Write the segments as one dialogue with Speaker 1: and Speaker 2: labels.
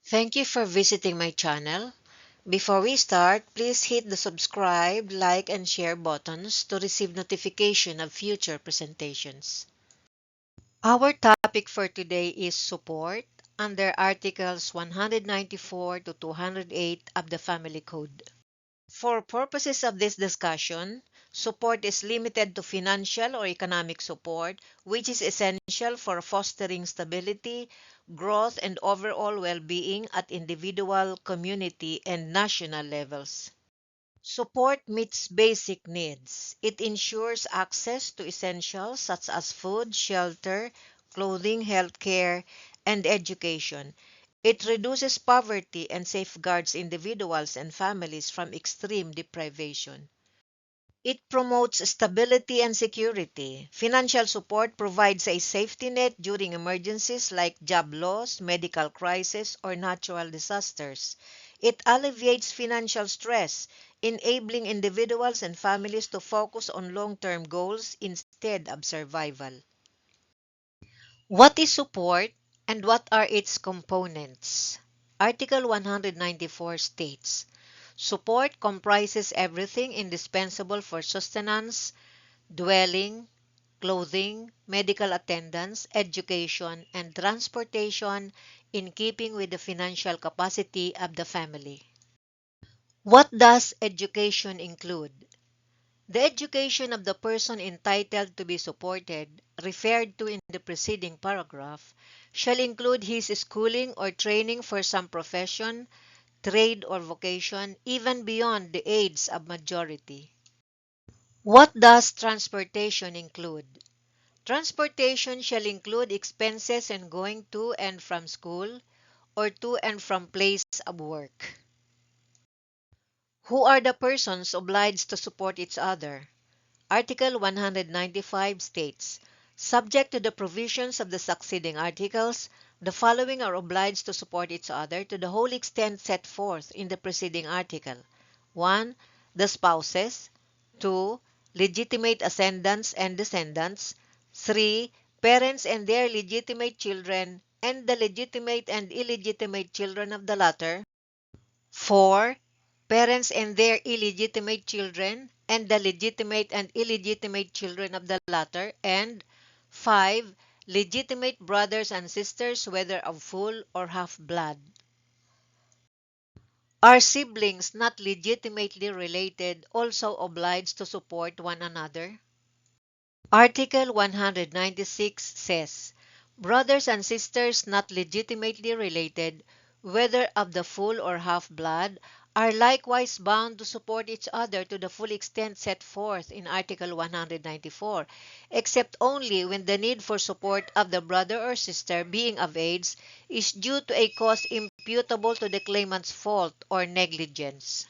Speaker 1: Thank you for visiting my channel. Before we start, please hit the subscribe, like, and share buttons to receive notification of future presentations. Our topic for today is support under Articles 194 to 208 of the Family Code. For purposes of this discussion, support is limited to financial or economic support, which is essential for fostering stability, growth, and overall well-being at individual, community, and national levels. Support meets basic needs. It ensures access to essentials such as food, shelter, clothing, healthcare, and education. It reduces poverty and safeguards individuals and families from extreme deprivation. It promotes stability and security. Financial support provides a safety net during emergencies like job loss, medical crisis, or natural disasters. It alleviates financial stress, enabling individuals and families to focus on long-term goals instead of survival. What is support and what are its components? Article 194 states, support comprises everything indispensable for sustenance, dwelling, clothing, medical attendance, education, and transportation in keeping with the financial capacity of the family. What does education include? The education of the person entitled to be supported, referred to in the preceding paragraph, shall include his schooling or training for some profession, trade, or vocation, even beyond the age of majority. What does transportation include? Transportation shall include expenses in going to and from school or to and from place of work. Who are the persons obliged to support each other? Article 195 states, subject to the provisions of the succeeding articles, the following are obliged to support each other to the whole extent set forth in the preceding article. 1. The spouses. 2. Legitimate ascendants and descendants. 3. Parents and their legitimate children and the legitimate and illegitimate children of the latter. 4. Parents and their illegitimate children and the legitimate and illegitimate children of the latter. And 5. Legitimate brothers and sisters, whether of full or half blood. Are siblings not legitimately related also obliged to support one another? Article 196 says, brothers and sisters not legitimately related, whether of the full or half blood, are likewise bound to support each other to the full extent set forth in Article 194, except only when the need for support of the brother or sister being of age is due to a cause imputable to the claimant's fault or negligence.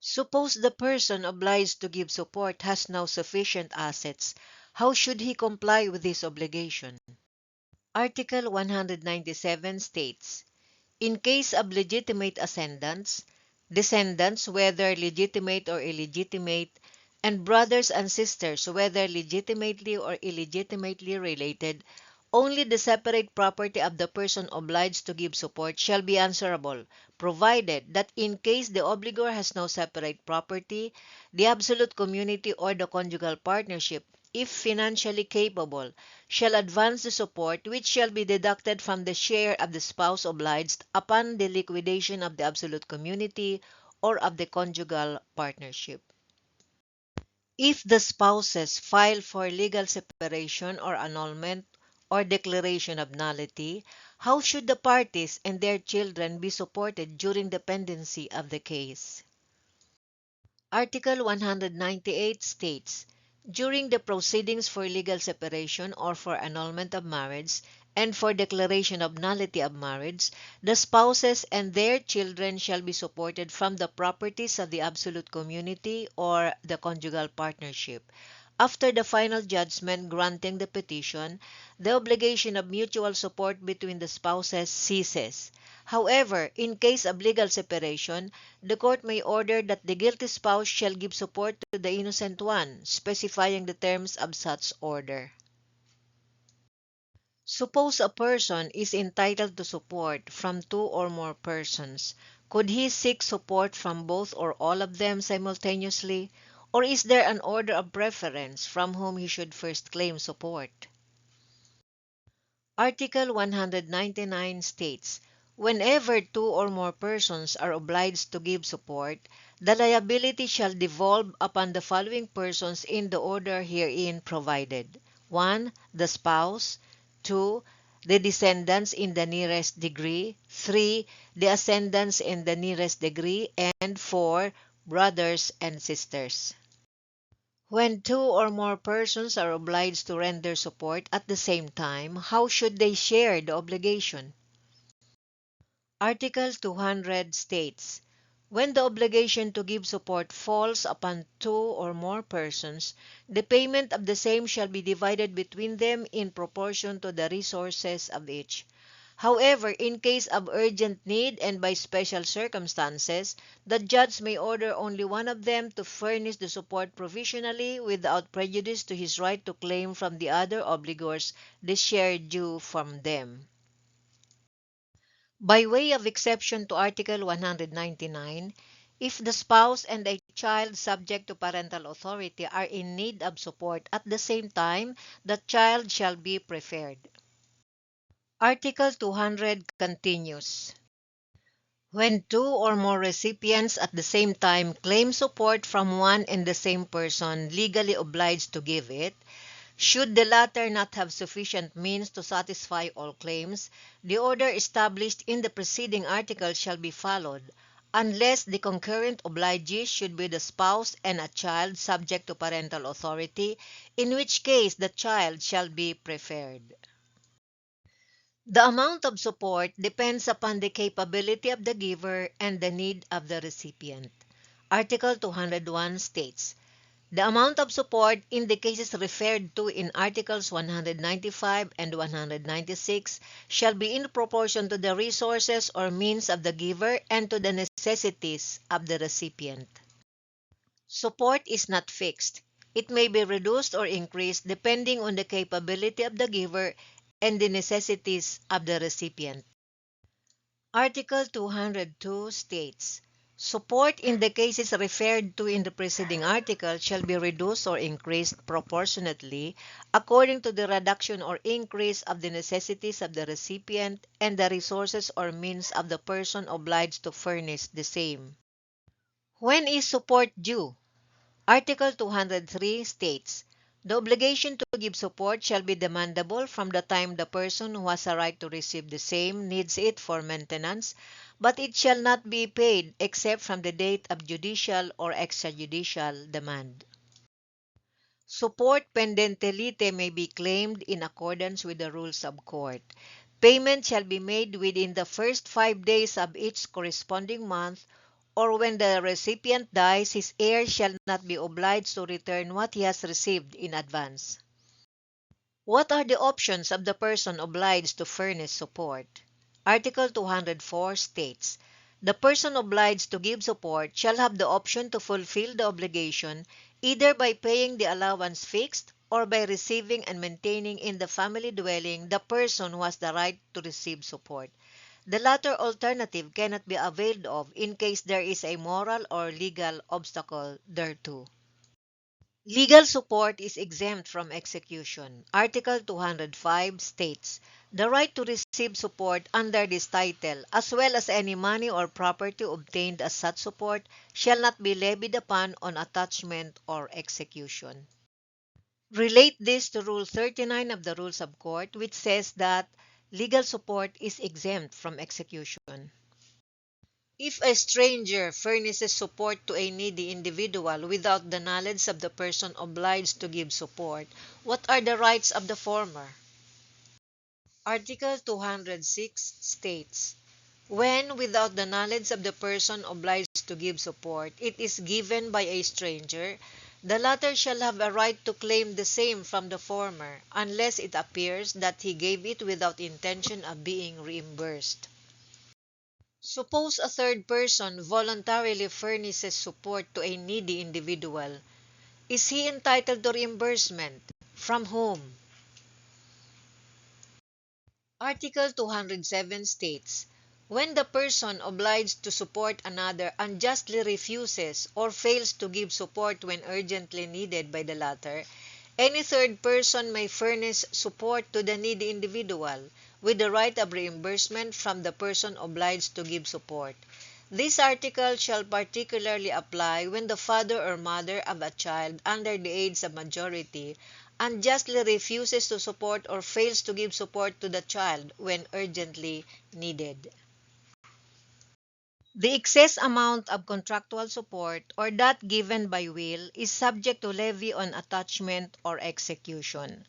Speaker 1: Suppose the person obliged to give support has now sufficient assets. How should he comply with this obligation? Article 197 states, in case of legitimate ascendants, descendants, whether legitimate or illegitimate, and brothers and sisters, whether legitimately or illegitimately related, only the separate property of the person obliged to give support shall be answerable, provided that in case the obligor has no separate property, the absolute community or the conjugal partnership, if financially capable, shall advance the support which shall be deducted from the share of the spouse obliged upon the liquidation of the absolute community or of the conjugal partnership. If the spouses file for legal separation or annulment or declaration of nullity, how should the parties and their children be supported during the pendency of the case? Article 198 states, during the proceedings for legal separation or for annulment of marriage and for declaration of nullity of marriage, the spouses and their children shall be supported from the properties of the absolute community or the conjugal partnership. After the final judgment granting the petition, the obligation of mutual support between the spouses ceases. However, in case of legal separation, the court may order that the guilty spouse shall give support to the innocent one, specifying the terms of such order. Suppose a person is entitled to support from two or more persons. Could he seek support from both or all of them simultaneously? Or is there an order of preference from whom he should first claim support? Article 199 states, whenever two or more persons are obliged to give support, the liability shall devolve upon the following persons in the order herein provided: 1. The spouse; 2. The descendants in the nearest degree; 3. The ascendants in the nearest degree; and 4. Brothers and sisters. When two or more persons are obliged to render support at the same time, how should they share the obligation? Article 200 states, when the obligation to give support falls upon two or more persons, the payment of the same shall be divided between them in proportion to the resources of each. However, in case of urgent need and by special circumstances, the judge may order only one of them to furnish the support provisionally without prejudice to his right to claim from the other obligors the share due from them. By way of exception to Article 199, if the spouse and a child subject to parental authority are in need of support at the same time, the child shall be preferred. Article 200 continues. When two or more recipients at the same time claim support from one and the same person legally obliged to give it, should the latter not have sufficient means to satisfy all claims, the order established in the preceding article shall be followed, unless the concurrent obligees should be the spouse and a child subject to parental authority, in which case the child shall be preferred. The amount of support depends upon the capability of the giver and the need of the recipient. Article 201 states, the amount of support in the cases referred to in Articles 195 and 196 shall be in proportion to the resources or means of the giver and to the necessities of the recipient. Support is not fixed. It may be reduced or increased depending on the capability of the giver and the necessities of the recipient. Article 202 states, support in the cases referred to in the preceding article shall be reduced or increased proportionately according to the reduction or increase of the necessities of the recipient and the resources or means of the person obliged to furnish the same. When is support due? Article 203 states, the obligation to give support shall be demandable from the time the person who has a right to receive the same needs it for maintenance, but it shall not be paid except from the date of judicial or extrajudicial demand. Support pendente lite may be claimed in accordance with the rules of court. Payment shall be made within the first 5 days of each corresponding month, or when the recipient dies, his heir shall not be obliged to return what he has received in advance. What are the options of the person obliged to furnish support? Article 204 states, the person obliged to give support shall have the option to fulfill the obligation either by paying the allowance fixed or by receiving and maintaining in the family dwelling the person who has the right to receive support. The latter alternative cannot be availed of in case there is a moral or legal obstacle thereto. Legal support is exempt from execution. Article 205 states, the right to receive support under this title, as well as any money or property obtained as such support, shall not be levied upon on attachment or execution. Relate this to Rule 39 of the Rules of Court, which says that legal support is exempt from execution. If a stranger furnishes support to a needy individual without the knowledge of the person obliged to give support, what are the rights of the former? Article 206 states, when, without the knowledge of the person obliged to give support, it is given by a stranger, the latter shall have a right to claim the same from the former, unless it appears that he gave it without intention of being reimbursed. Suppose a third person voluntarily furnishes support to a needy individual. Is he entitled to reimbursement? From whom? Article 207 states, when the person obliged to support another unjustly refuses or fails to give support when urgently needed by the latter, any third person may furnish support to the needy individual, with the right of reimbursement from the person obliged to give support. This article shall particularly apply when the father or mother of a child under the age of majority unjustly refuses to support or fails to give support to the child when urgently needed. The excess amount of contractual support or that given by will is subject to levy on attachment or execution.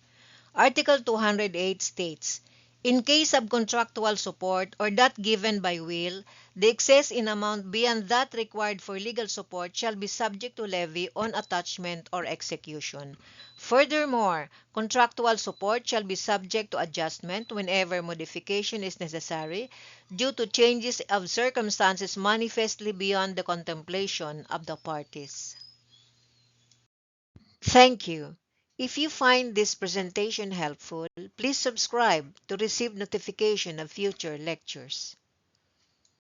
Speaker 1: Article 208 states, in case of contractual support or that given by will, the excess in amount beyond that required for legal support shall be subject to levy on attachment or execution. Furthermore, contractual support shall be subject to adjustment whenever modification is necessary due to changes of circumstances manifestly beyond the contemplation of the parties. Thank you. If you find this presentation helpful, please subscribe to receive notification of future lectures.